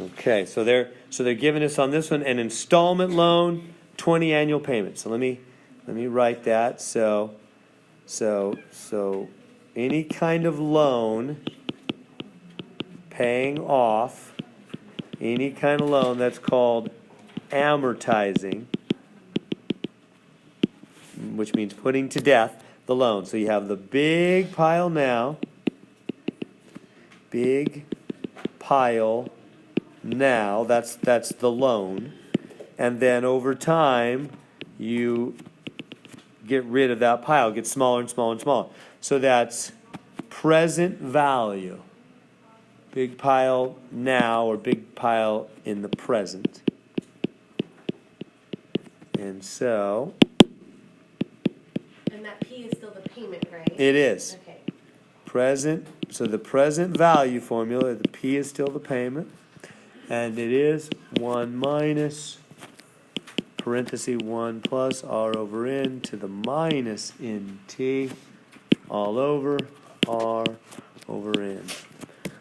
Okay, so they're giving us on this one an installment loan, 20 annual payments. So let me write that. So any kind of loan paying off, any kind of loan that's called amortizing, which means putting to death the loan. So you have the big pile now, big pile now, that's the loan, and then over time you get rid of that pile, it gets smaller and smaller and smaller. So that's present value, big pile now or big pile in the present. And so, and that P is still the payment, right? it is. Okay. Present, so the present value formula, the P is still the payment, and it is 1 minus, parenthesis 1 plus R over N to the minus NT all over R over N.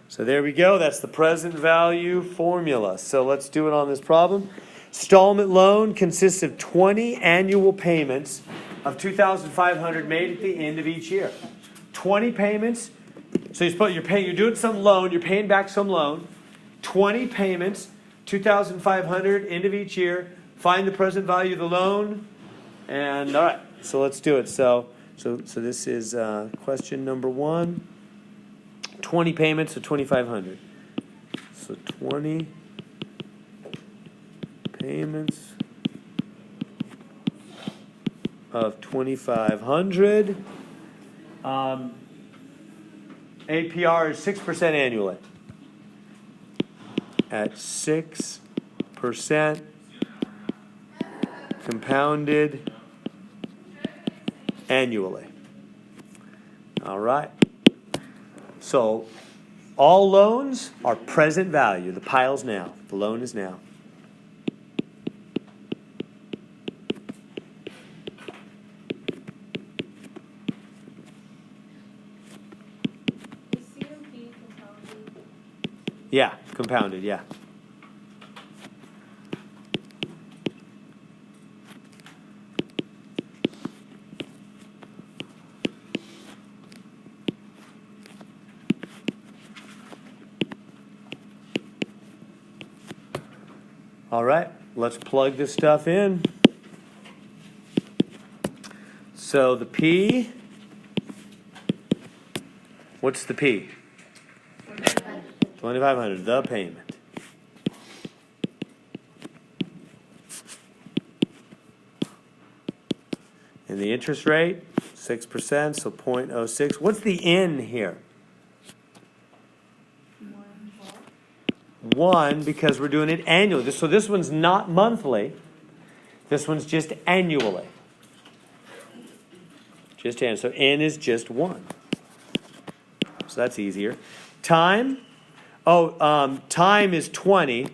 So there we go, that's the present value formula. So let's do it on this problem. Installment loan consists of 20 annual payments of $2,500 made at the end of each year. 20 payments. So you're doing some loan, you're paying back some loan. 20 payments, $2,500 end of each year. Find the present value of the loan. And all right, so let's do it. So this is question number 1. 20 payments of $2,500. So 20 payments of $2,500. APR is 6% annually. At 6% compounded annually. All right. So all loans are present value. The pile's now. The loan is now. Yeah, compounded, yeah. All right, let's plug this stuff in. So the P, what's the P? $2,500, the payment. And the interest rate, 6%, so 0.06. What's the N here? 1, because we're doing it annually. So this one's not monthly. This one's just annually. Just N. So N is just 1. So that's easier. Time. Time is 20.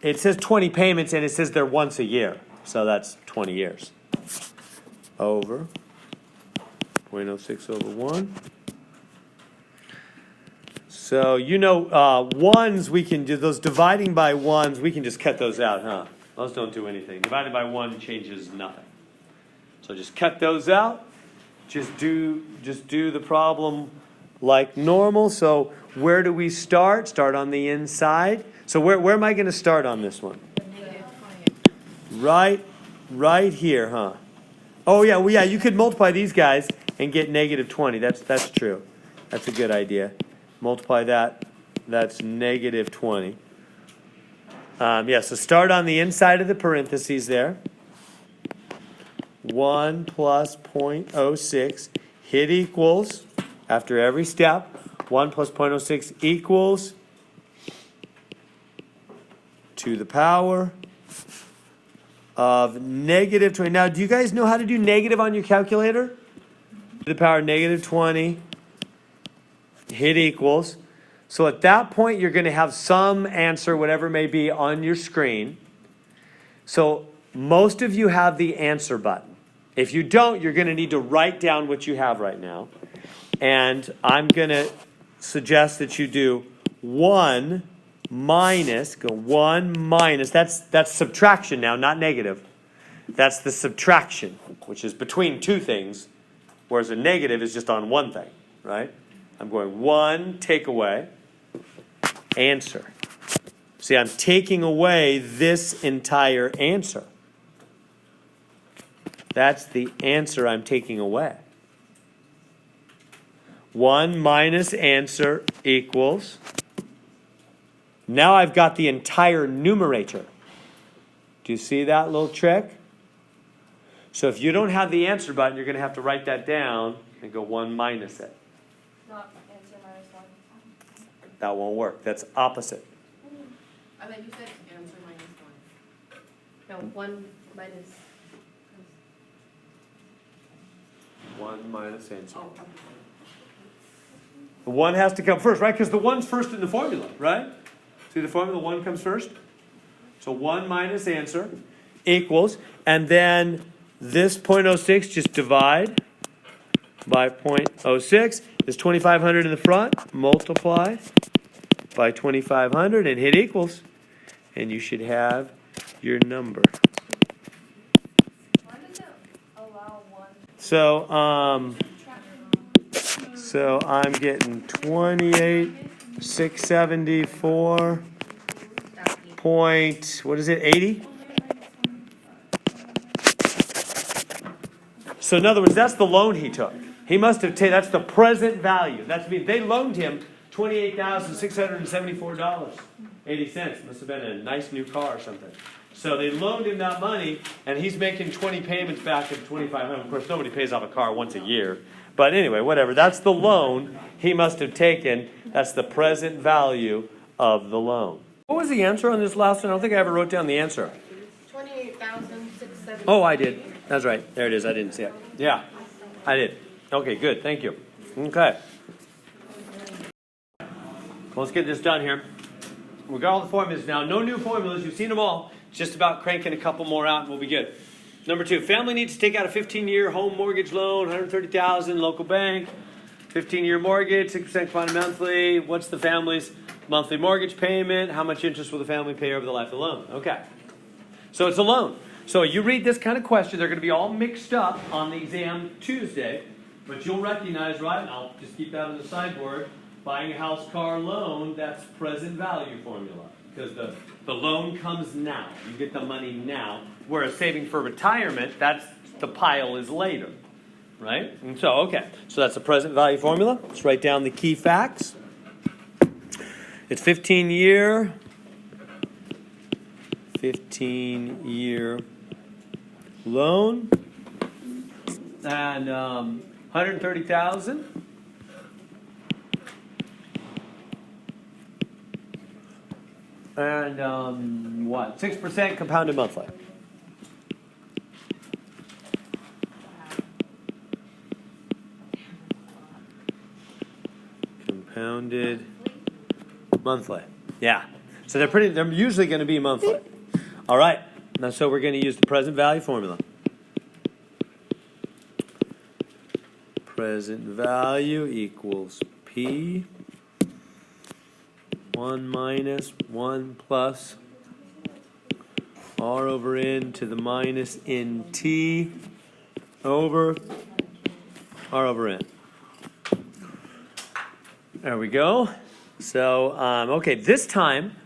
It says 20 payments, and it says they're once a year. So that's 20 years. Over 0.06 over 1. So, ones, we can do those dividing by ones, we can just cut those out, huh? Those don't do anything. Divided by 1 changes nothing. So just cut those out. Just do the problem like normal. So where do we start? Start on the inside. So where am I going to start on this one? Right here, huh? Oh yeah, well, yeah. You could multiply these guys and get negative 20. That's true. That's a good idea. Multiply that. That's negative 20. So start on the inside of the parentheses there. 1 plus 0.06. Hit equals after every step. 1 plus 0.06 equals to the power of negative 20. Now, do you guys know how to do negative on your calculator? To the power of negative 20. Hit equals. So at that point, you're going to have some answer, whatever it may be, on your screen. So most of you have the answer button. If you don't, you're going to need to write down what you have right now. And I'm going to suggest that you do 1 minus, go 1 minus, that's subtraction now, not negative. That's the subtraction, which is between two things, whereas a negative is just on one thing, right? I'm going 1, take away, answer. See, I'm taking away this entire answer. That's the answer I'm taking away. 1 minus answer equals. Now I've got the entire numerator. Do you see that little trick? So if you don't have the answer button, you're going to have to write that down and go 1 minus it. Not answer minus 1. That won't work. That's opposite. I thought you said answer minus 1. No, 1 minus. 1 minus answer. Oh, okay. The 1 has to come first, right? Because the 1's first in the formula, right? See the formula, 1 comes first. So 1 minus answer equals, and then this 0.06, just divide by 0.06. There's 2,500 in the front, multiply by 2,500 and hit equals. And you should have your number. Why does it allow 1? So I'm getting 28,674 point, what is it, 80? So in other words, that's the loan he took. He must have taken, that's the present value. That's mean they loaned him $28,674.80. Must have been a nice new car or something. So they loaned him that money, and he's making 20 payments back of $2,500. Of course, nobody pays off a car once a year. But anyway, whatever. That's the loan he must have taken. That's the present value of the loan. What was the answer on this last one? I don't think I ever wrote down the answer. 28,670. Oh, I did. That's right. There it is. I didn't see it. Yeah, I did. Okay, good. Thank you. Okay. Well, let's get this done here. We've got all the formulas now. No new formulas. You've seen them all. It's just about cranking a couple more out and we'll be good. Number 2, family needs to take out a 15-year home mortgage loan, $130,000, local bank, 15-year mortgage, 6% compounded monthly. What's the family's monthly mortgage payment? How much interest will the family pay over the life of the loan? Okay. So it's a loan. So you read this kind of question, they're going to be all mixed up on the exam Tuesday, but you'll recognize, right, and I'll just keep that on the sideboard, buying a house, car, loan, that's present value formula. Because the loan comes now. You get the money now. Whereas saving for retirement, that's the pile is later. Right? And so, okay. So that's the present value formula. Let's write down the key facts. It's 15-year loan. And 130,000. And what? 6% compounded monthly. Compounded monthly. Yeah. So they're usually going to be monthly. All right. Now, so we're going to use the present value formula. Present value equals P. 1 minus 1 plus R over N to the minus NT over R over N. There we go. So, okay, this time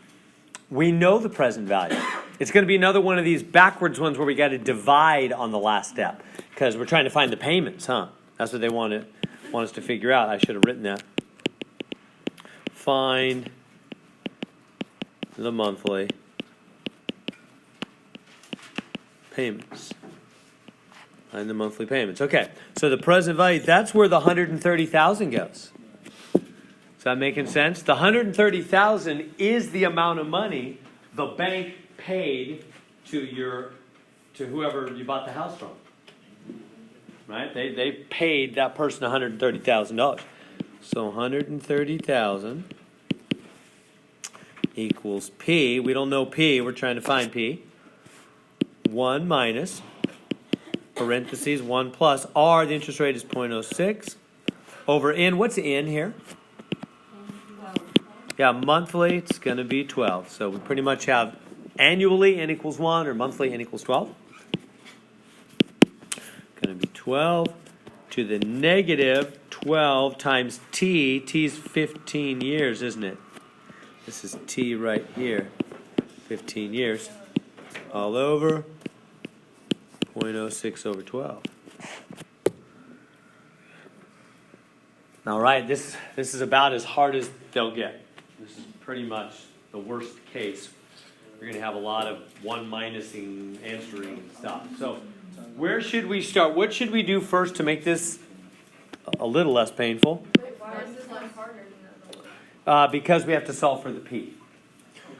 we know the present value. It's going to be another one of these backwards ones where we got to divide on the last step because we're trying to find the payments, huh? That's what they want us to figure out. I should have written that. Find the monthly payments. Find the monthly payments. Okay, so the present value, that's where the 130,000 goes. Is that making sense? The 130,000 is the amount of money the bank paid to whoever you bought the house from. Right? They paid that person $130,000. So 130,000 equals P. We don't know P. We're trying to find P. 1 minus, parentheses, 1 plus, R, the interest rate is 0.06, over N. What's N here? Yeah, monthly, it's going to be 12. So we pretty much have annually n equals 1 or monthly n equals 12. Going to be 12 to the negative 12 times t. T's 15 years, isn't it? This is t right here. 15 years. All over 0.06 over 12. All right, this is about as hard as they'll get. This is pretty much the worst case. You're going to have a lot of one minusing, answering stuff. So where should we start? What should we do first to make this a little less painful? Why is this one harder than the other? Because we have to solve for the p.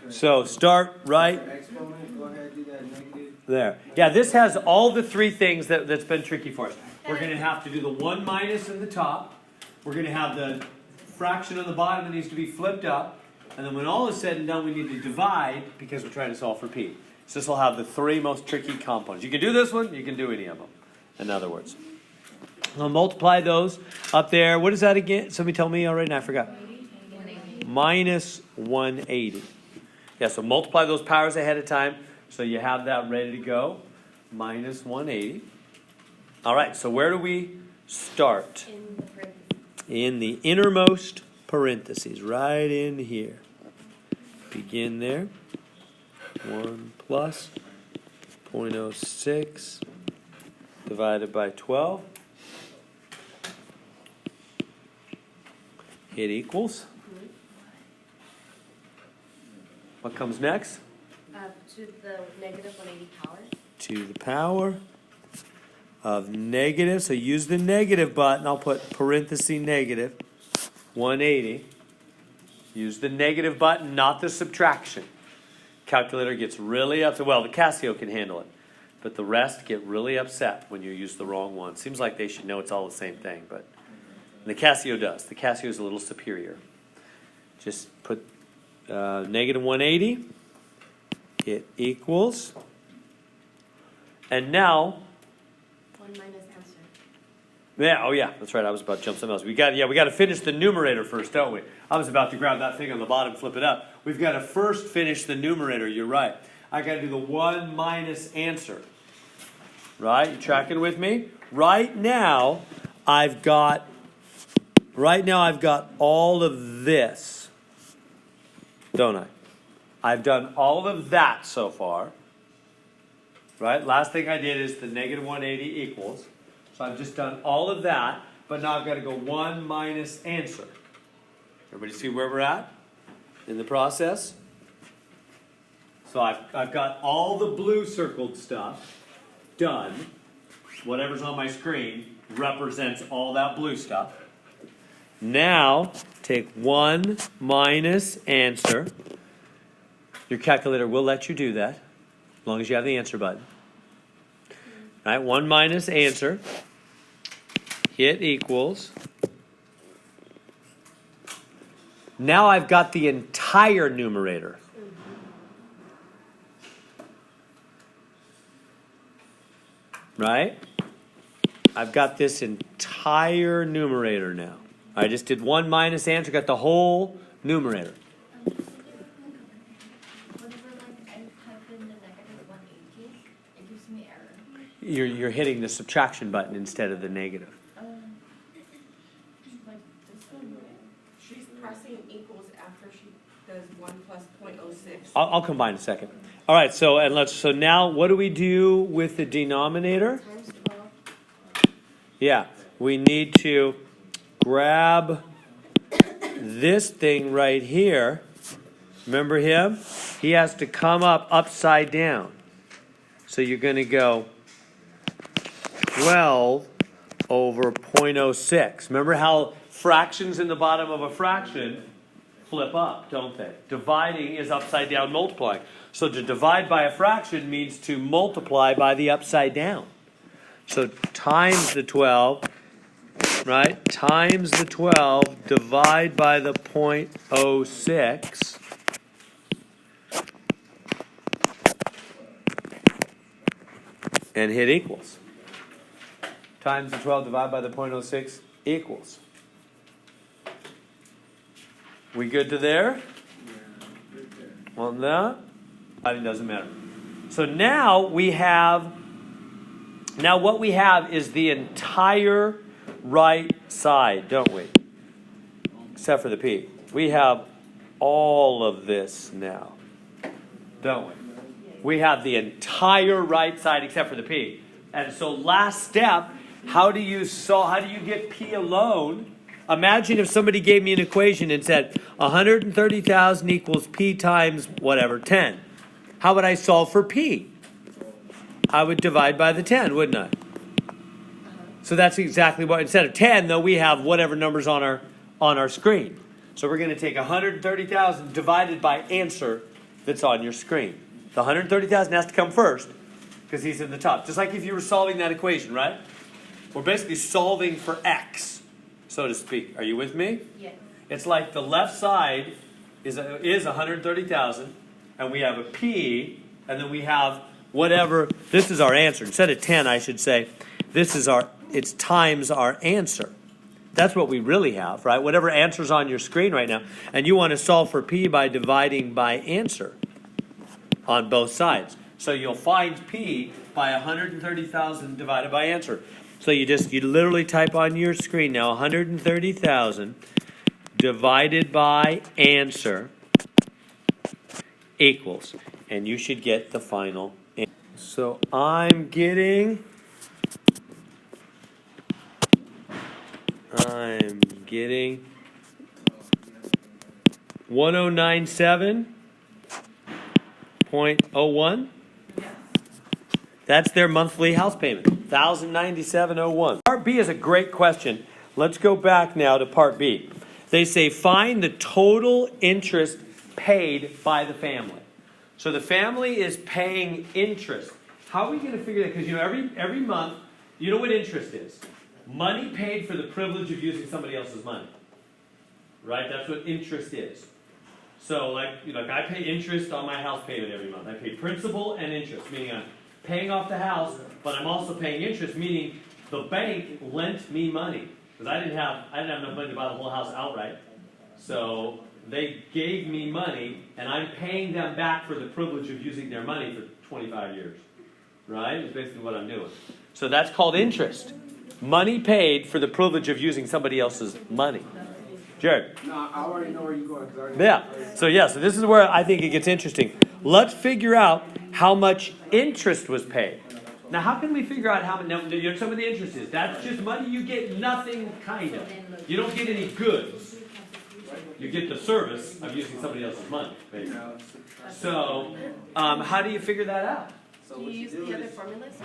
So start right Exponent, go ahead, do that negative. there. Yeah, this has all the three things that's been tricky for us. We're going to have to do the 1 minus in the top. We're going to have the fraction on the bottom that needs to be flipped up. And then when all is said and done, we need to divide because we're trying to solve for p. So this will have the three most tricky components. You can do this one, you can do any of them, in other words. I'll multiply those up there. What is that again? Somebody tell me already, and I forgot. Minus 180. Yeah, so multiply those powers ahead of time so you have that ready to go. Minus 180. All right, so where do we start? In the parentheses. In the innermost parentheses, right in here. Begin there. 1 plus 0.06 divided by 12. Hit equals. What comes next? To the negative 180 power. To the power of negative. So use the negative button. I'll put parenthesis negative 180. Use the negative button, not the subtraction. Calculator gets really upset. Well, the Casio can handle it, but the rest get really upset when you use the wrong one. Seems like they should know it's all the same thing, but the Casio does. The Casio is a little superior. Just put negative 180. It equals. And now. 1 minus answer. Yeah, oh yeah, that's right. I was about to jump something else. We got to finish the numerator first, don't we? I was about to grab that thing on the bottom, flip it up. We've got to first finish the numerator. You're right. I got to do the 1 minus answer. Right? You tracking with me? Right now, I've got all of this. Don't I? I've done all of that so far. Right? Last thing I did is the negative 180 equals. So I've just done all of that, but now I've got to go 1 minus answer. Everybody see where we're at in the process? So I've got all the blue circled stuff done. Whatever's on my screen represents all that blue stuff. Now, take 1 minus answer. Your calculator will let you do that, as long as you have the answer button. All right, 1 minus answer. Hit equals. Now I've got the entire numerator. Right? I've got this entire numerator now. I just did 1 minus answer, got the whole numerator. Whenever I type in the negative 180, it gives me error. You're hitting the subtraction button instead of the negative. Like this one. She's pressing equals after she does 1 plus 0.06. I'll combine a second. All right, so now what do we do with the denominator? Times 12. Yeah, we need to grab this thing right here. Remember him? He has to come up upside down. So you're going to go 12 over 0.06. Remember how fractions in the bottom of a fraction flip up, don't they? Dividing is upside down multiplying. So to divide by a fraction means to multiply by the upside down. So times the 12, right? Times the 12, divide by the 0.06. And hit equals. Times the 12 divided by the 0.06 equals. We good to there? Well, no, I mean, it doesn't matter. So now what we have is the entire right side, don't we? Except for the P. We have all of this now, don't we? We have the entire right side except for the P. And so last step, how do you get P alone? Imagine if somebody gave me an equation and said 130,000 equals P times whatever, 10. How would I solve for P? I would divide by the 10, wouldn't I? So that's exactly what, instead of 10, though, we have whatever numbers on our screen. So we're going to take 130,000 divided by answer that's on your screen. The 130,000 has to come first because he's in the top. Just like if you were solving that equation, right? We're basically solving for X, so to speak. Are you with me? Yes. It's like the left side is 130,000, and we have a P, and then we have whatever. This is our answer. Instead of 10, I should say, it's times our answer. That's what we really have, right? Whatever answer's on your screen right now, and you want to solve for P by dividing by answer on both sides. So you'll find P by 130,000 divided by answer. So you literally type on your screen now 130,000 divided by answer equals, and you should get the final answer. So I'm getting 1097.01. That's their monthly house payment, $1,097.01. Part B is a great question. Let's go back now to Part B. They say find the total interest paid by the family. So the family is paying interest. How are we going to figure that? Because every month, you know what interest is? Money paid for the privilege of using somebody else's money. Right? That's what interest is. So like I pay interest on my house payment every month. I pay principal and interest, meaning I'm paying off the house, but I'm also paying interest, meaning the bank lent me money because I didn't have enough money to buy the whole house outright. So they gave me money, and I'm paying them back for the privilege of using their money for 25 years. Right? It's basically what I'm doing. So that's called interest. Money paid for the privilege of using somebody else's money. Jared? No, I already know where you're going. So this is where I think it gets interesting. Let's figure out how much interest was paid. Now, how can we figure out how much? Now, you know, some of the interest is. That's just money you get nothing, kind of. You don't get any goods. You get the service of using somebody else's money, basically. So, how do you figure that out? Do you use the other formulas?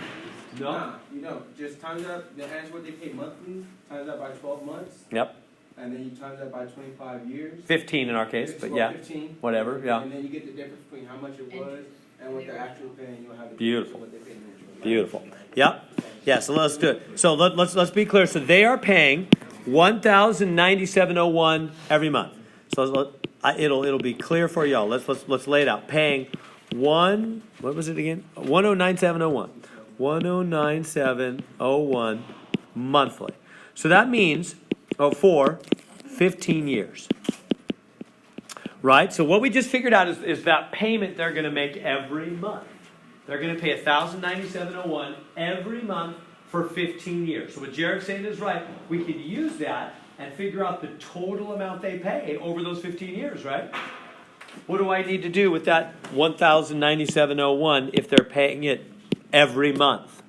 No. Nah, you don't. Just times up the answer what they pay monthly, times that by 12 months. Yep. And then you times that by 25 years. 15 in our case, but yeah. 15. Whatever, yeah. And then you get the difference between how much it was and what they're actually paying. You'll have the Beautiful. what they pay in interest. Beautiful. Yep. Yeah, so let's do it. So let's be clear. So they are paying $1,097.01 every month. So it'll be clear for y'all. Let's lay it out. Paying what was it again? 1,097.01. 1,097.01 monthly. So that means for 15 years. Right? So what we just figured out is that payment they're going to make every month. They're going to pay $1,097.01 every month for 15 years. So what Jared's saying is right. We could use that and figure out the total amount they pay over those 15 years, right? What do I need to do with that $1,097.01 if they're paying it every month?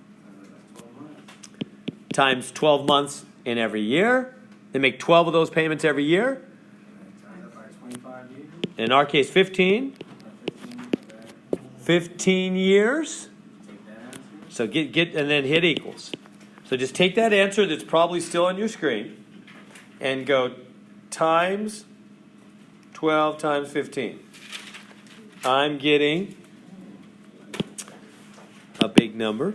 Times 12 months in every year. They make 12 of those payments every year. In our case, 15. 15 years. So get and then hit equals. So just take that answer that's probably still on your screen and go times 12 times 15. I'm getting a big number.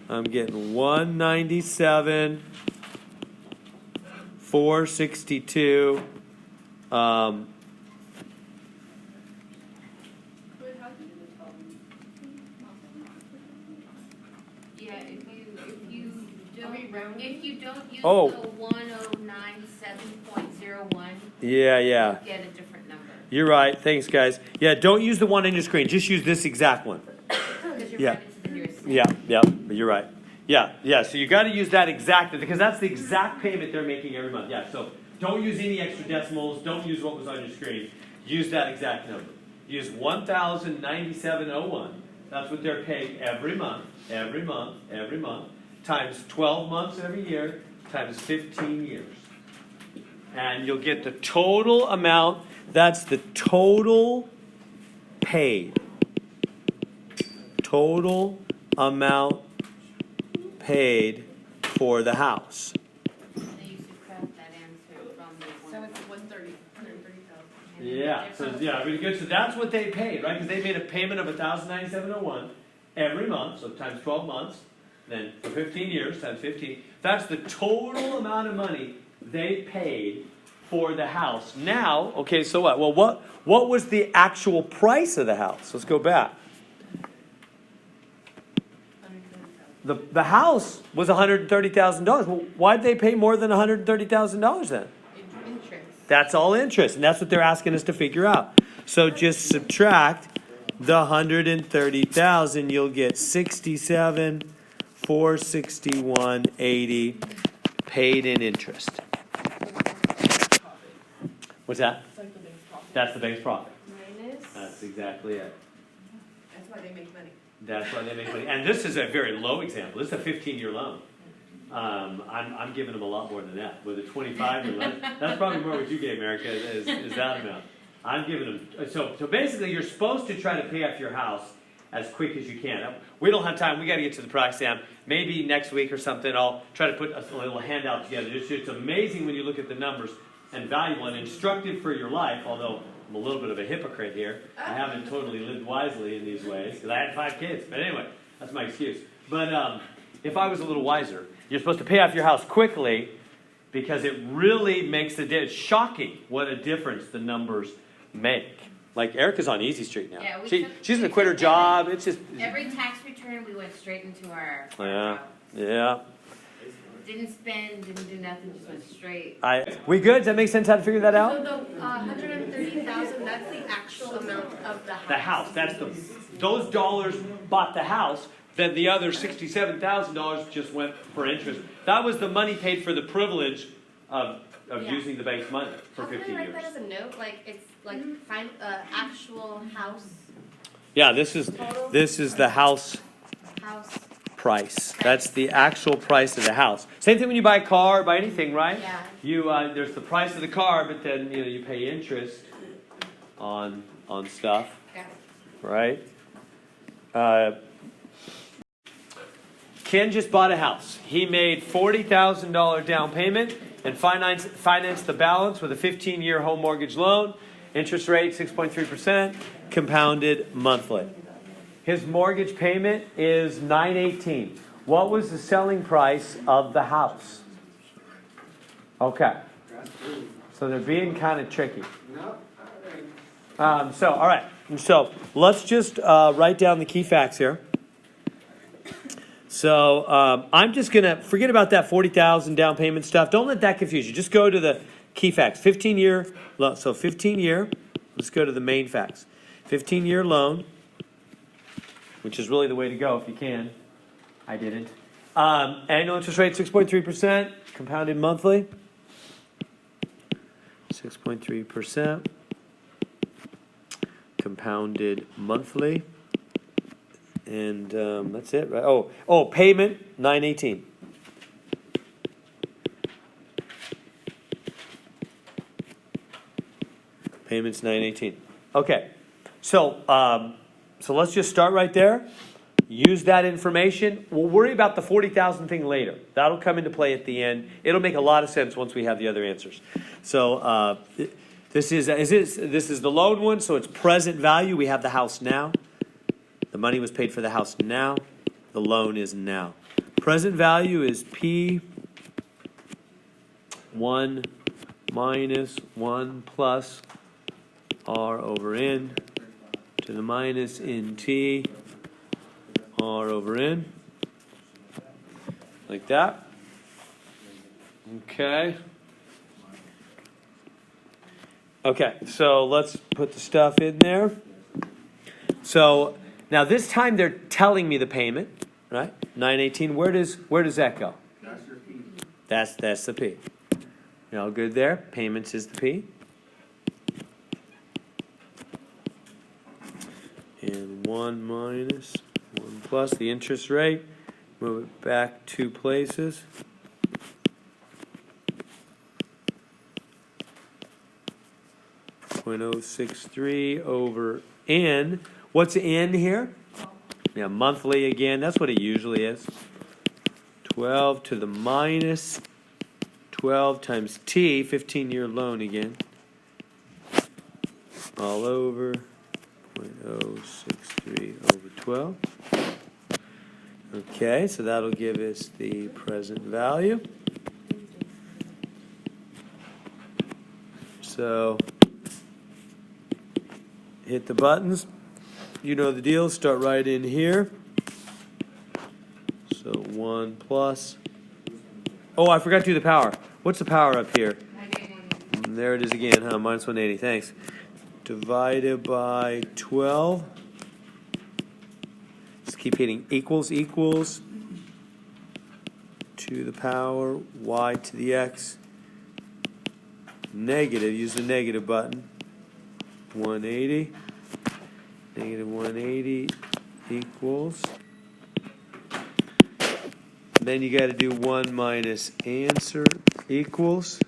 I'm getting 197, 462. Yeah, if you don't, if you don't use the Oh. 1097.01, Yeah, yeah. you get a different number. You're right. Thanks, guys. Yeah, don't use the one on your screen. Just use this exact one. Because you're Yeah. rounded to the nearest cent. Yeah, yeah. You're right. Yeah, yeah. So you got to use that exact because that's the exact payment they're making every month. Yeah. So don't use any extra decimals. Don't use what was on your screen. Use that exact number. Use 1,097.01. That's what they're paying every month, every month, every month, times 12 months every year, times 15 years. And you'll get the total amount. That's the total paid. Total amount paid for the house. So you subtract that answer from the So one. it's 130,000. Yeah, so yeah, really good. So that's what they paid, right? Because they made a payment of 1,097.01 every month, so times 12 months, then for 15 years times 15. That's the total amount of money they paid for the house. Now, okay, so what? Well, what was the actual price of the house? Let's go back. The house was $130,000. Well, why'd they pay more than $130,000 then? Interest. That's all interest, and that's what they're asking us to figure out. So just subtract the 130,000, you'll get 67,461.80 paid in interest. What's that? It's like the biggest profit. That's the bank's profit. Minus. That's exactly it. That's why they make money. That's why they make money. And this is a very low example. This is a 15-year loan. I'm giving them a lot more than that. With a 25-year loan, that's probably more what you gave, America, is that amount. I'm giving them, so basically you're supposed to try to pay off your house as quick as you can. We don't have time. We got to get to the proc exam. Maybe next week or something, I'll try to put a little handout together. It's amazing when you look at the numbers and valuable and instructive for your life, although I'm a little bit of a hypocrite here. I haven't totally lived wisely in these ways because I had 5 kids. But anyway, that's my excuse. But if I was a little wiser, you're supposed to pay off your house quickly because it really makes a difference. It's shocking what a difference the numbers make. Like Erica's on Easy Street now. Yeah, She's gonna quit her job. It's just Every tax return, we went straight into our. yeah, yeah. Didn't spend, didn't do nothing, just went straight. We good? Does that make sense? How to figure that So out? the 130,000, that's the actual amount of the house. The house. That's those dollars bought the house. Then the other $67,000 just went for interest. That was the money paid for the privilege of Yeah. using the bank's money for How can 15 I write years. that as a note? Like it's like find actual house Yeah, this is the house price. That's the actual price of the house. Same thing when you buy a car, buy anything, right? Yeah. You there's the price of the car, but then you pay interest on stuff, Got it. right? Ken just bought a house. He made $40,000 down payment and financed the balance with a 15-year home mortgage loan. Interest rate 6.3%, compounded monthly. His mortgage payment is $918. What was the selling price of the house? Okay. So they're being kind of tricky. All right. So let's just write down the key facts here. So I'm just going to forget about that $40,000 down payment stuff. Don't let that confuse you. Just go to the key facts. 15-year. So 15-year. Let's go to the main facts. 15-year loan, which is really the way to go if you can. I didn't. Annual interest rate 6.3%. Compounded monthly. 6.3%. Compounded monthly. And that's it, right? Oh, payment $918. Payments $918. Okay, so let's just start right there. Use that information. We'll worry about the 40,000 thing later. That'll come into play at the end. It'll make a lot of sense once we have the other answers. So this is the loan one. So it's present value. We have the house now. The money was paid for the house now. The loan is now. Present value is P1 minus 1 plus R over N to the minus NT R over N. Like that. Okay. Okay, so let's put the stuff in there. So now this time they're telling me the payment, right? 918. Where does that go? That's your P. That's the P. You all good there? Payments is the P. And 1 minus 1 plus the interest rate. Move it back 2 places. .063 over N. What's N here? Yeah, monthly again. That's what it usually is. 12 to the minus 12 times T, 15-year loan again. All over .063 over 12. Okay, so that'll give us the present value. So hit the buttons. You know the deal. Start right in here. So 1 plus. Oh, I forgot to do the power. What's the power up here? There it is again, huh? Minus 180. Thanks. Divided by 12. Just keep hitting equals. To the power. Y to the x. Negative. Use the negative button. 180. Negative 180 equals. Then you got to do 1 minus answer equals.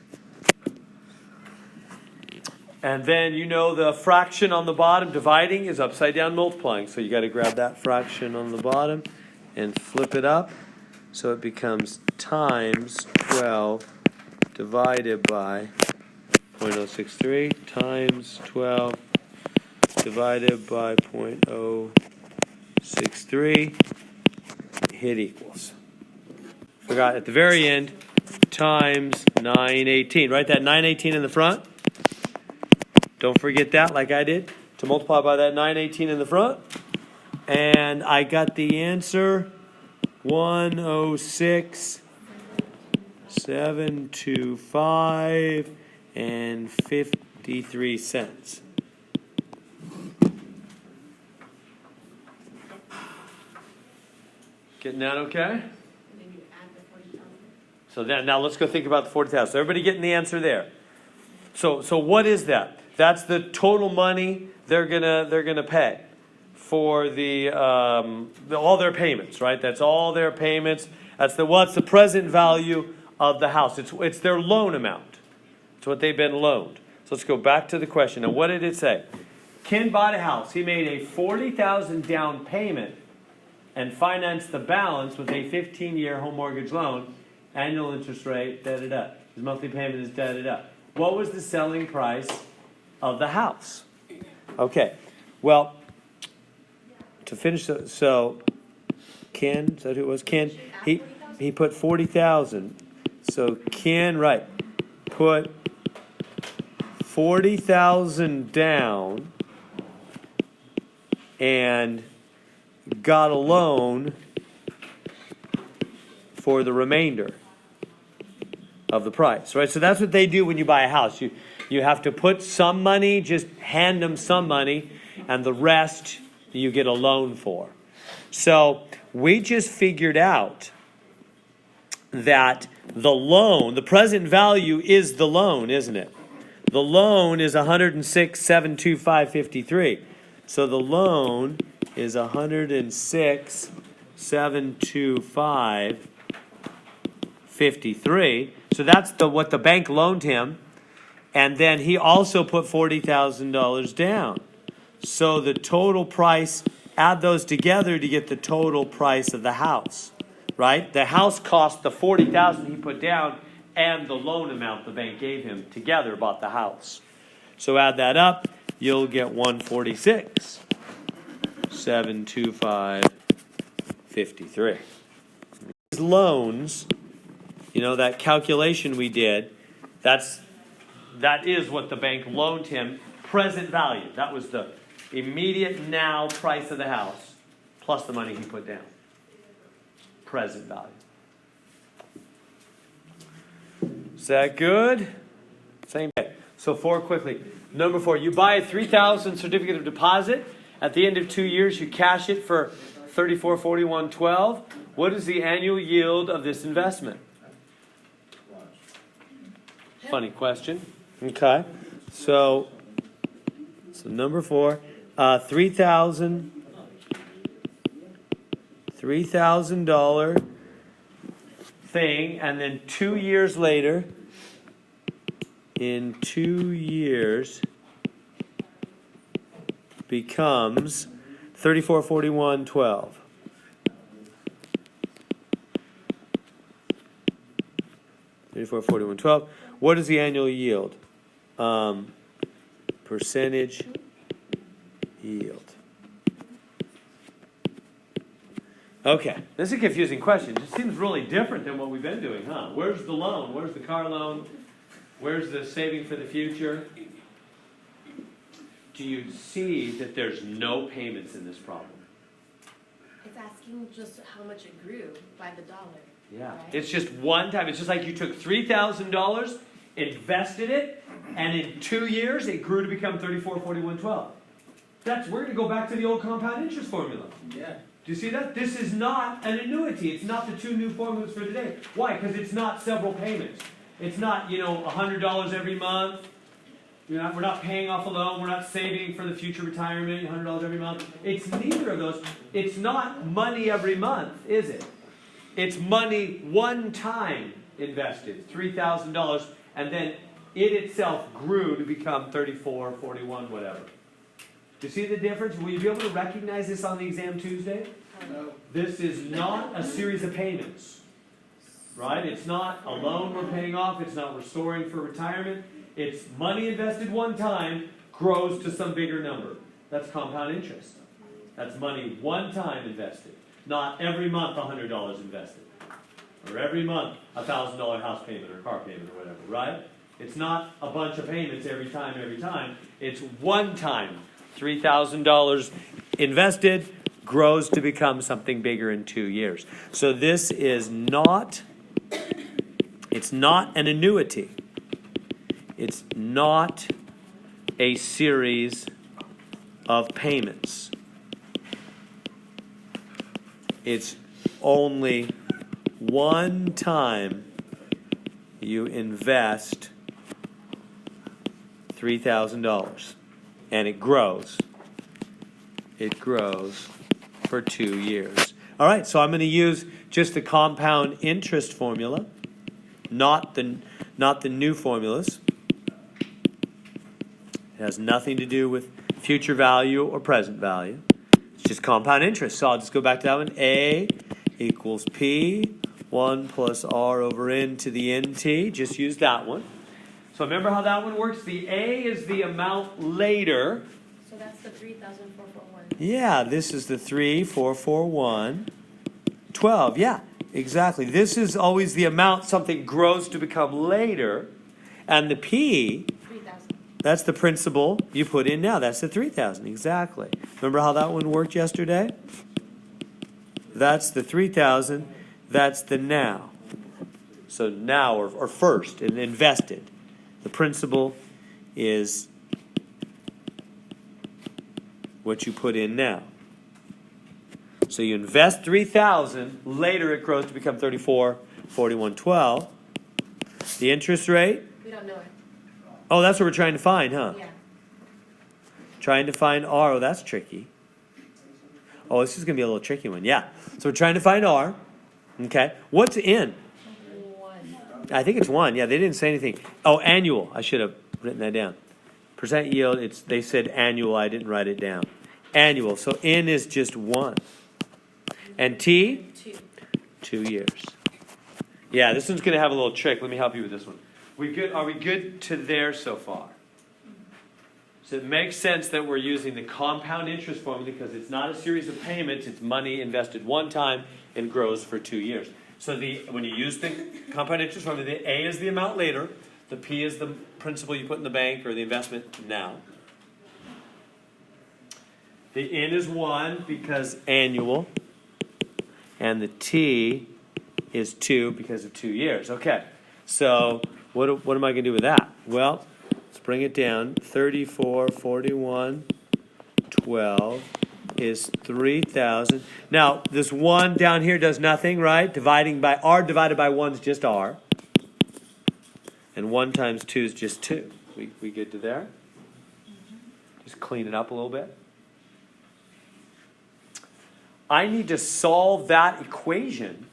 And then you know the fraction on the bottom dividing is upside down multiplying. So you got to grab that fraction on the bottom and flip it up. So it becomes times 12 divided by .063 times 12 divided by .063. Hit equals. Forgot at the very end, times 918. Write that 918 in the front. Don't forget that like I did, to multiply by that 918 in the front. And I got the answer, 106,725 and 53 cents. Getting that okay? And then you add the 40,000. So now let's go think about the 40,000. So everybody getting the answer there. So what is that? That's the total money they're gonna pay for the all their payments, right? That's all their payments. That's what's the present value of the house. It's their loan amount. It's what they've been loaned. So let's go back to the question. Now, what did it say? Ken bought a house. He made a $40,000 down payment and financed the balance with a 15-year home mortgage loan. Annual interest rate, da-da-da. His monthly payment is da-da-da. What was the selling price of the house? Okay. Well, to finish, so Ken, is that who it was? Ken, he put 40,000. So Ken, right, put 40,000 down and got a loan for the remainder of the price, right? So that's what they do when you buy a house. You have to put some money, just hand them some money, and the rest you get a loan for. So we just figured out that the loan, the present value is the loan, isn't it? The loan is 106,725.53. So the loan is 106,725.53. So that's what the bank loaned him. And then he also put $40,000 down. So the total price, add those together to get the total price of the house, right? The house cost the $40,000 he put down and the loan amount the bank gave him together bought the house. So add that up, you'll get 146,725.53. These loans, you know, that calculation we did, that is what the bank loaned him, present value. That was the immediate now price of the house plus the money he put down. Present value. Is that good? Same. So 4 quickly. Number 4, you buy a 3,000 certificate of deposit. At the end of 2 years, you cash it for $34.41.12. What is the annual yield of this investment? Funny question. Okay. So number 4, $3,000 thing, and then 2 years later, in 2 years, becomes $34.41.12. $34.41.12. What is the annual yield? Percentage yield. Okay, this is a confusing question. It seems really different than what we've been doing, huh? Where's the loan? Where's the car loan? Where's the saving for the future? Do you see that there's no payments in this problem? It's asking just how much it grew by the dollar. Yeah. Right? It's just one time. It's just like you took $3,000, invested it, and in 2 years it grew to become $34.41.12. We're going to go back to the old compound interest formula. Yeah. Do you see that? This is not an annuity. It's not the 2 new formulas for today. Why? Because it's not several payments. It's not, $100 every month. We're not paying off a loan. We're not saving for the future retirement, $100 every month. It's neither of those. It's not money every month, is it? It's money one time invested, $3,000, and then it itself grew to become 34, 41, whatever. Do you see the difference? Will you be able to recognize this on the exam Tuesday? No. This is not a series of payments, right? It's not a loan we're paying off. It's not we're storing for retirement. It's money invested one time grows to some bigger number. That's compound interest. That's money one time invested. Not every month $100 invested. Or every month $1,000 house payment or car payment or whatever, right? It's not a bunch of payments every time. It's one time. $3,000 invested grows to become something bigger in 2 years. So this is not, it's not an annuity. It's not a series of payments. It's only one time you invest $3,000. And it grows. It grows for 2 years. All right, so I'm going to use just the compound interest formula, not the new formulas. It has nothing to do with future value or present value. It's just compound interest. So I'll just go back to that one. A equals P, 1 plus R over N to the NT. Just use that one. So remember how that one works? The A is the amount later. So that's the 3,441. Yeah, this is the 3,441. 12, yeah, exactly. This is always the amount something grows to become later. And the P, 3,000. that's the principal you put in now. That's the 3,000, exactly. Remember how that one worked yesterday? That's the 3,000. That's the now. So now, or first, and invested. The principal is what you put in now. So you invest 3,000, later it grows to become 34.41.12. The interest rate? We don't know it. Oh, that's what we're trying to find, huh? Yeah. Trying to find R. Oh, that's tricky. Oh, this is going to be a little tricky one. Yeah. So we're trying to find R. Okay. What's in? 1. I think it's 1. Yeah, they didn't say anything. Oh, annual. I should have written that down. Percent yield, they said annual. I didn't write it down. Annual. So N is just 1. And T? 2. 2 years. Yeah, this one's going to have a little trick. Let me help you with this one. Are we good to there so far? So it makes sense that we're using the compound interest formula because it's not a series of payments. It's money invested one time and grows for 2 years. So when you use the compound interest formula, the A is the amount later. The P is the principal you put in the bank or the investment now. The N is 1 because annual. And the T is 2 because of 2 years. Okay, so What am I going to do with that? Well, let's bring it down. 34, 41, 12 is 3,000. Now, this 1 down here does nothing, right? Dividing by R divided by 1 is just R. And 1 times 2 is just 2. We good to there? Just clean it up a little bit. I need to solve that equation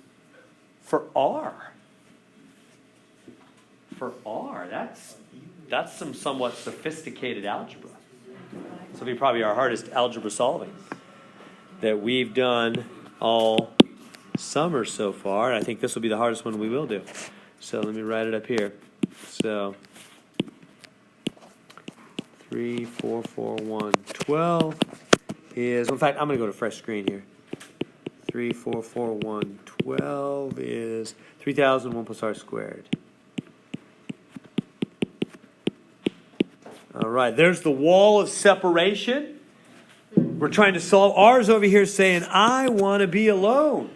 for R. For R. That's some somewhat sophisticated algebra. This will be probably our hardest algebra solving that we've done all summer so far. I think this will be the hardest one we will do. So let me write it up here. So 3, 4, 4, 1, 12 is, in fact, I'm going to go to fresh screen here. 3, 4, 4, 1, 12 is 3,000, 1 plus R squared. All right, there's the wall of separation. We're trying to solve. R's over here saying, I want to be alone.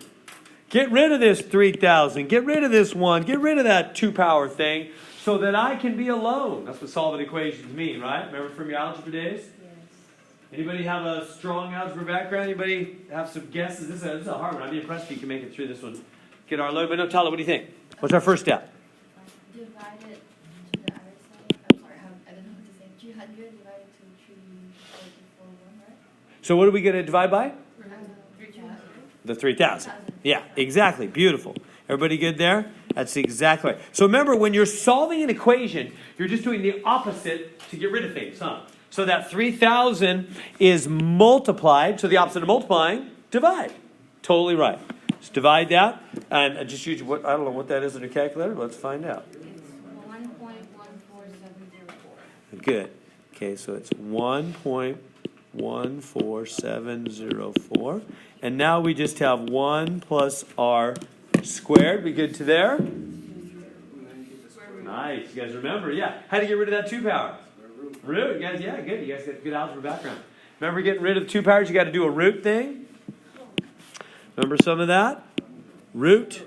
Get rid of this 3,000. Get rid of this 1. Get rid of that 2 power thing so that I can be alone. That's what solving equations mean, right? Remember from your algebra days? Yes. Anybody have a strong algebra background? Anybody have some guesses? This is a hard one. I'd be impressed if you can make it through this one. Get our load. But no, Tyler, what do you think? What's our first step? Divide it to the other side. I'm sorry, I don't know what to say. 300 divided to 341, right? So what are we going to divide by? 3,000. The 3,000. Yeah, exactly. Beautiful. Everybody good there? That's exactly right. So remember, when you're solving an equation, you're just doing the opposite to get rid of things, huh? So that 3,000 is multiplied. So the opposite of multiplying, divide. Totally right. Just divide that. And just use what, I don't know what that is in a calculator. Let's find out. It's 1.14704. Good. Okay, so it's 1.14704. And now we just have 1 plus R squared. We good to there? Nice. You guys remember? Yeah. How to get rid of that 2 power? Root. You guys, yeah, good. You guys got a good algebra background. Remember getting rid of 2 powers? You got to do a root thing. Remember some of that? Root.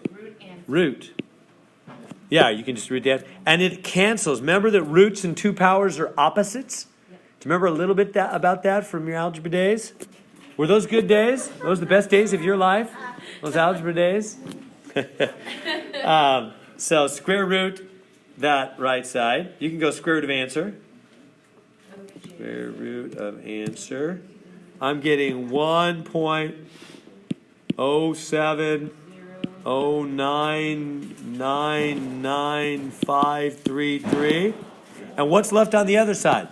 Root. Yeah, you can just root that. And it cancels. Remember that roots and 2 powers are opposites? Do you remember a little bit about that from your algebra days? Were those good days? Those the best days of your life? Those algebra days? So square root that right side. You can go square root of answer. Square root of answer. I'm getting 1.070999533. And what's left on the other side?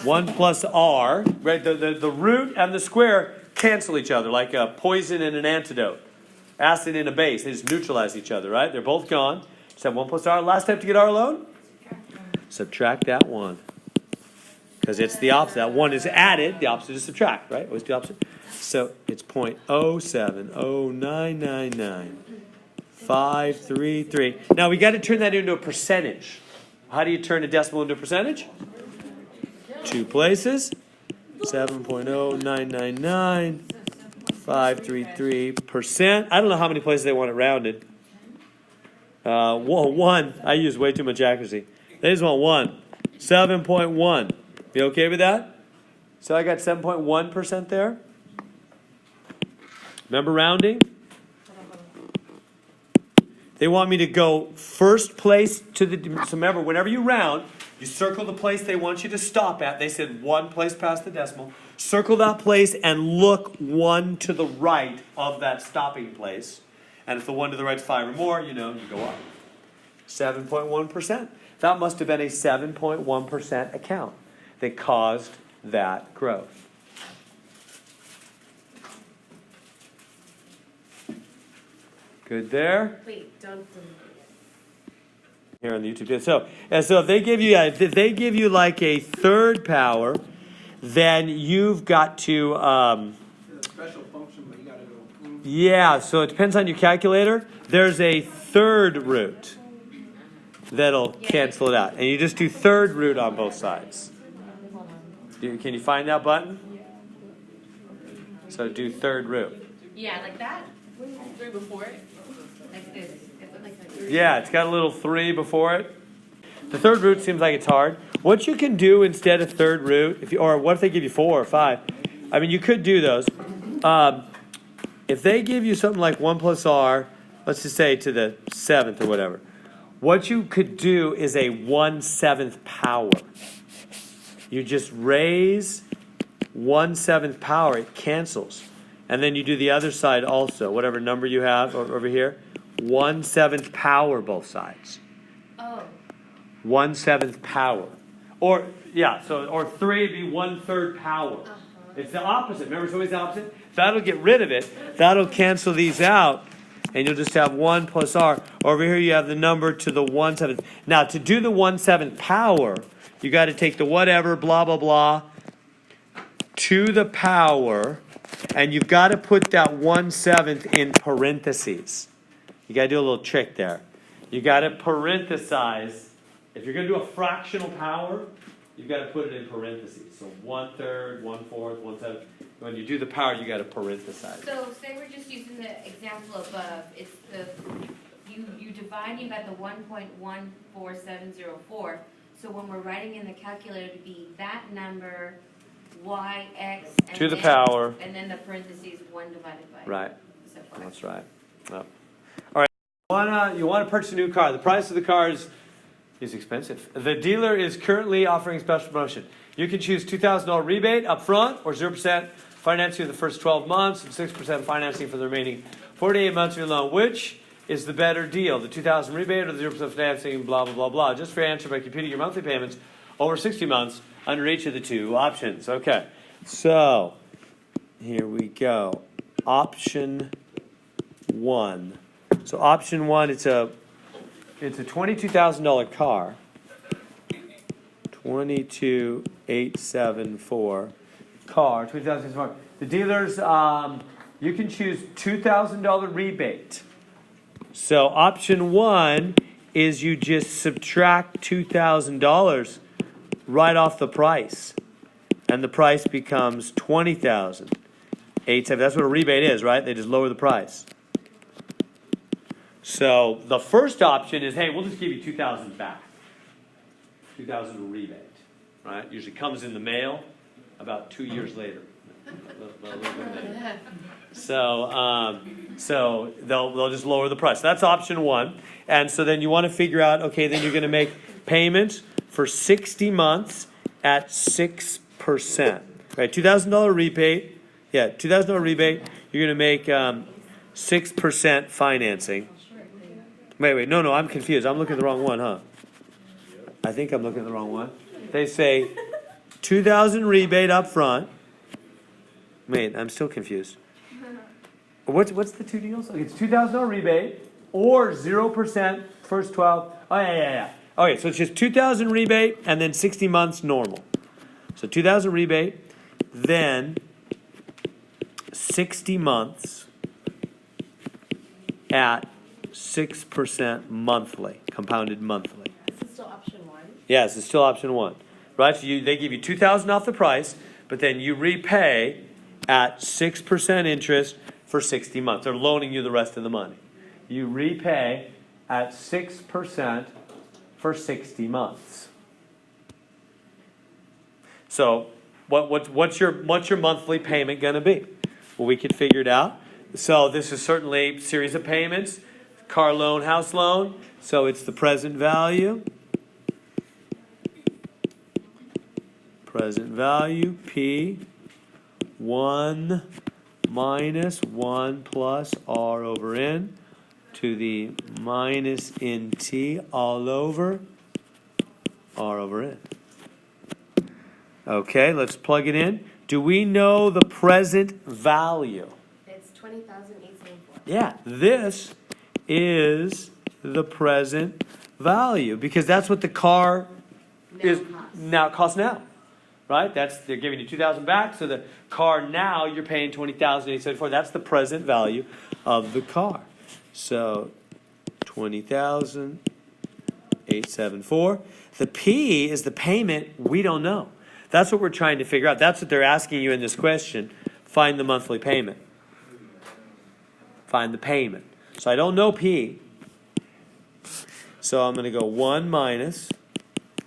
1 plus R, right? The root and the square cancel each other like a poison and an antidote. Acid and a base. They just neutralize each other, right? They're both gone. Just have 1 plus R. Last step to get R alone? Subtract that 1. Because it's the opposite. That 1 is added. The opposite is subtract, right? Always the opposite. So it's 0.0709953. Now we got to turn that into a percentage. How do you turn a decimal into a percentage? 2 places. 7.0999533%. I don't know how many places they want it rounded. 1. I use way too much accuracy. They just want 1. 7.1. You okay with that? So I got 7.1% there. Remember rounding? They want me to go first place to the... So remember, whenever you round, you circle the place they want you to stop at. They said 1 place past the decimal. Circle that place and look 1 to the right of that stopping place. And if the 1 to the right is 5 or more, you go up. 7.1%. That must have been a 7.1% account that caused that growth. Good there? Wait, don't. Here on the YouTube video. So if they give you like a third power, then you've got to It's a special function, but you gotta go. yeah, so it depends on your calculator. There's a third root that'll cancel it out. And you just do third root on both sides. Can you find that button? So do third root. Yeah, like that. 3 before it. Like this. It's like Yeah, it's got a little 3 before it. The third root seems like it's hard. What you can do instead of third root, or what if they give you 4 or 5? I mean, you could do those. If they give you something like 1 plus r, let's just say to the 7th or whatever, what you could do is a 1/7 power. You just raise 1/7 power, it cancels. And then you do the other side also, whatever number you have over here, 1/7 power both sides. Oh. 1/7 power. Or, yeah, so, or 3 would be 1/3 power. It's the opposite. Remember, it's always the opposite? That'll get rid of it. That'll cancel these out. And you'll just have 1 plus r. Over here you have the number to the 1/7. Now, to do the 1/7 power, you got to take the whatever, blah, blah, blah, to the power. And you've got to put that 1/7 in parentheses. You got to do a little trick there. You got to parenthesize. If you're going to do a fractional power, you've got to put it in parentheses. So 1/3, 1/4, 1/7. When you do the power, you got to parenthesize. So say we're just using the example above. It's the you divide, you got the 1.14704. So when we're writing in the calculator, it'd be that number, y, x, and To the then, power. and then the parentheses 1 divided by. Right. So far. That's right. Yep. All right. You want to purchase a new car. The price of the car is expensive. The dealer is currently offering special promotion. You can choose $2,000 rebate up front or 0% financing for the first 12 months and 6% financing for the remaining 48 months of your loan. Which is the better deal? The $2,000 rebate or the 0% financing, blah, blah, blah, blah. Just for your answer by computing your monthly payments over 60 months under each of the two options. Okay. So, here we go. Option 1. So option 1, it's a $22,000 car. 22,874 car. 20,000. The dealers, you can choose $2,000 rebate. So option 1 is you just subtract $2,000 right off the price, and the price becomes $20,870. That's what a rebate is, right? They just lower the price. So the first option is, hey, we'll just give you $2,000 back. $2,000 rebate, right? Usually comes in the mail about 2 years later. So they'll just lower the price. That's option 1. And so then you want to figure out, okay, then you're going to make payments for 60 months at 6%. Right? $2,000 rebate. Yeah, $2,000 rebate. You're going to make 6% financing. Wait, no, I'm confused. I'm looking at the wrong one, huh? I think I'm looking at the wrong one. They say $2,000 rebate up front. Wait, I'm still confused. What's the two deals? Okay, it's $2,000 rebate or 0% first 12. Oh, yeah. Okay, so it's just $2,000 rebate and then 60 months normal. So $2,000 rebate, then 60 months at 6% monthly, compounded monthly. Is this still option 1? Yes, it's still option 1. Right? So they give you $2,000 off the price, but then you repay at 6% interest for 60 months. They're loaning you the rest of the money. You repay at 6% for 60 months. So what's your monthly payment going to be? Well, we could figure it out. So this is certainly a series of payments. Car loan, house loan. So it's the present value. Present value, P, 1 minus 1 plus R over N to the minus NT all over R over N. Okay, let's plug it in. Do we know the present value? It's 20,874. Yeah, this is the present value because that's what the car costs now. Right? They're giving you $2,000 back, so the car now you're paying $20,874. That's the present value of the car. So $20,874. The P is the payment we don't know. That's what we're trying to figure out. That's what they're asking you in this question. Find the monthly payment. Find the payment. So I don't know P. So I'm going to go 1 minus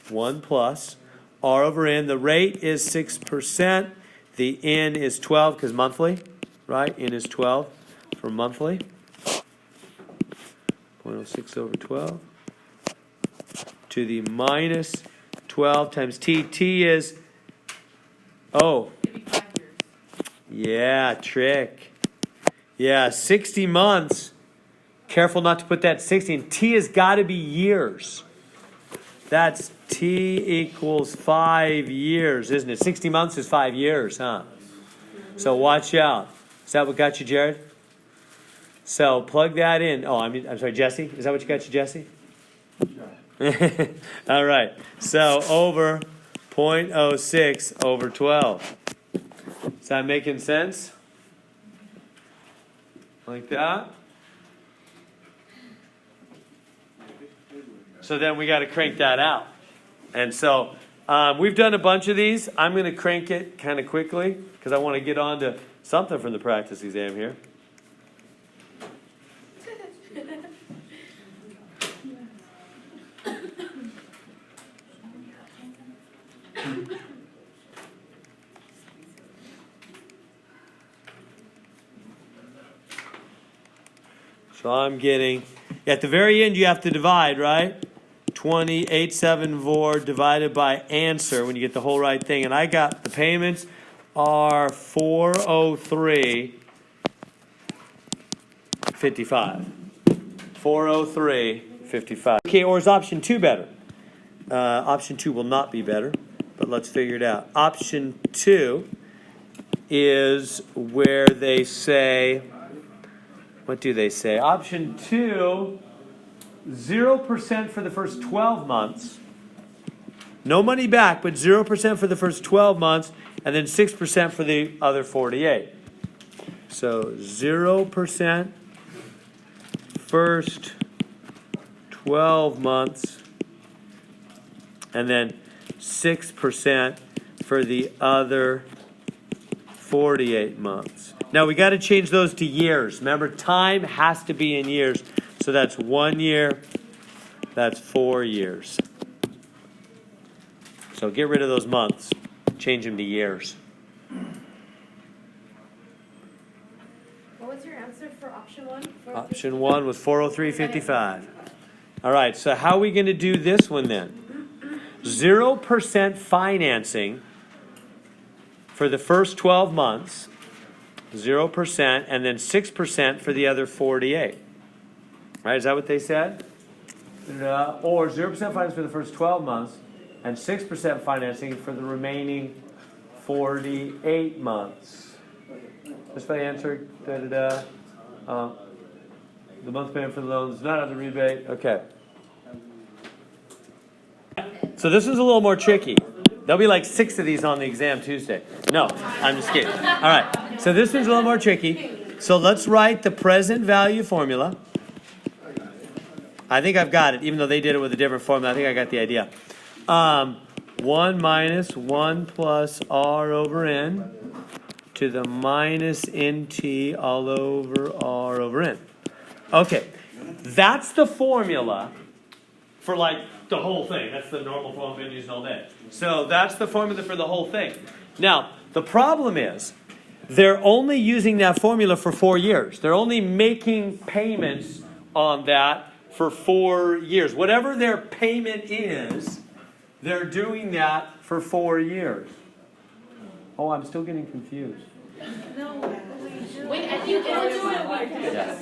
1 plus r over n. The rate is 6%. The n is 12 because monthly, right? N is 12 for monthly. 0.06 over 12 to the minus 12 times t. T is, oh, It'd be 5 years. yeah, trick. Yeah, 60 months. Careful not to put that 60 in. T has got to be years. That's T equals 5 years, isn't it? 60 months is 5 years, huh? So watch out. Is that what got you, Jared? So plug that in. Oh, I'm sorry, Jesse. Is that what you got you, Jesse? All right. So over 0.06 over 12. Is that making sense? Like that? So then we got to crank that out. And so we've done a bunch of these. I'm going to crank it kind of quickly because I want to get on to something from the practice exam here. So I'm getting, at the very end you have to divide, right? 28.7 VOR divided by answer when you get the whole right thing. And I got the payments are 403.55. 403.55. Okay, or is option 2 better? Option 2 will not be better, but let's figure it out. Option 2 is where they say, what do they say? Option 2, 0% for the first 12 months. No money back, but 0% for the first 12 months, and then 6% for the other 48. So 0% first 12 months, and then 6% for the other 48 months. Now we got to change those to years. Remember, time has to be in years. So that's 1 year, that's 4 years. So get rid of those months, change them to years. What was your answer for option 1? Option 1 was 403.55. All right, so how are we going to do this one then? 0% financing for the first 12 months, 0%, and then 6% for the other 48. Right, is that what they said? Or 0% financing for the first 12 months, and 6% financing for the remaining 48 months. Just by answer, the month payment for the loans, not on the rebate. Okay. So this one's a little more tricky. There'll be like 6 of these on the exam Tuesday. No, I'm just kidding. All right. So this one's a little more tricky. So let's write the present value formula. I think I've got it, even though they did it with a different formula. I think I got the idea. 1 minus 1 plus r over n to the minus nt all over r over n. Okay, that's the formula for like the whole thing. That's the normal formula we've been using all day. So that's the formula for the whole thing. Now, the problem is they're only using that formula for 4 years. They're only making payments on that for 4 years. Whatever their payment is, they're doing that for 4 years. Oh, I'm still getting confused. Wait, I think it's Yeah.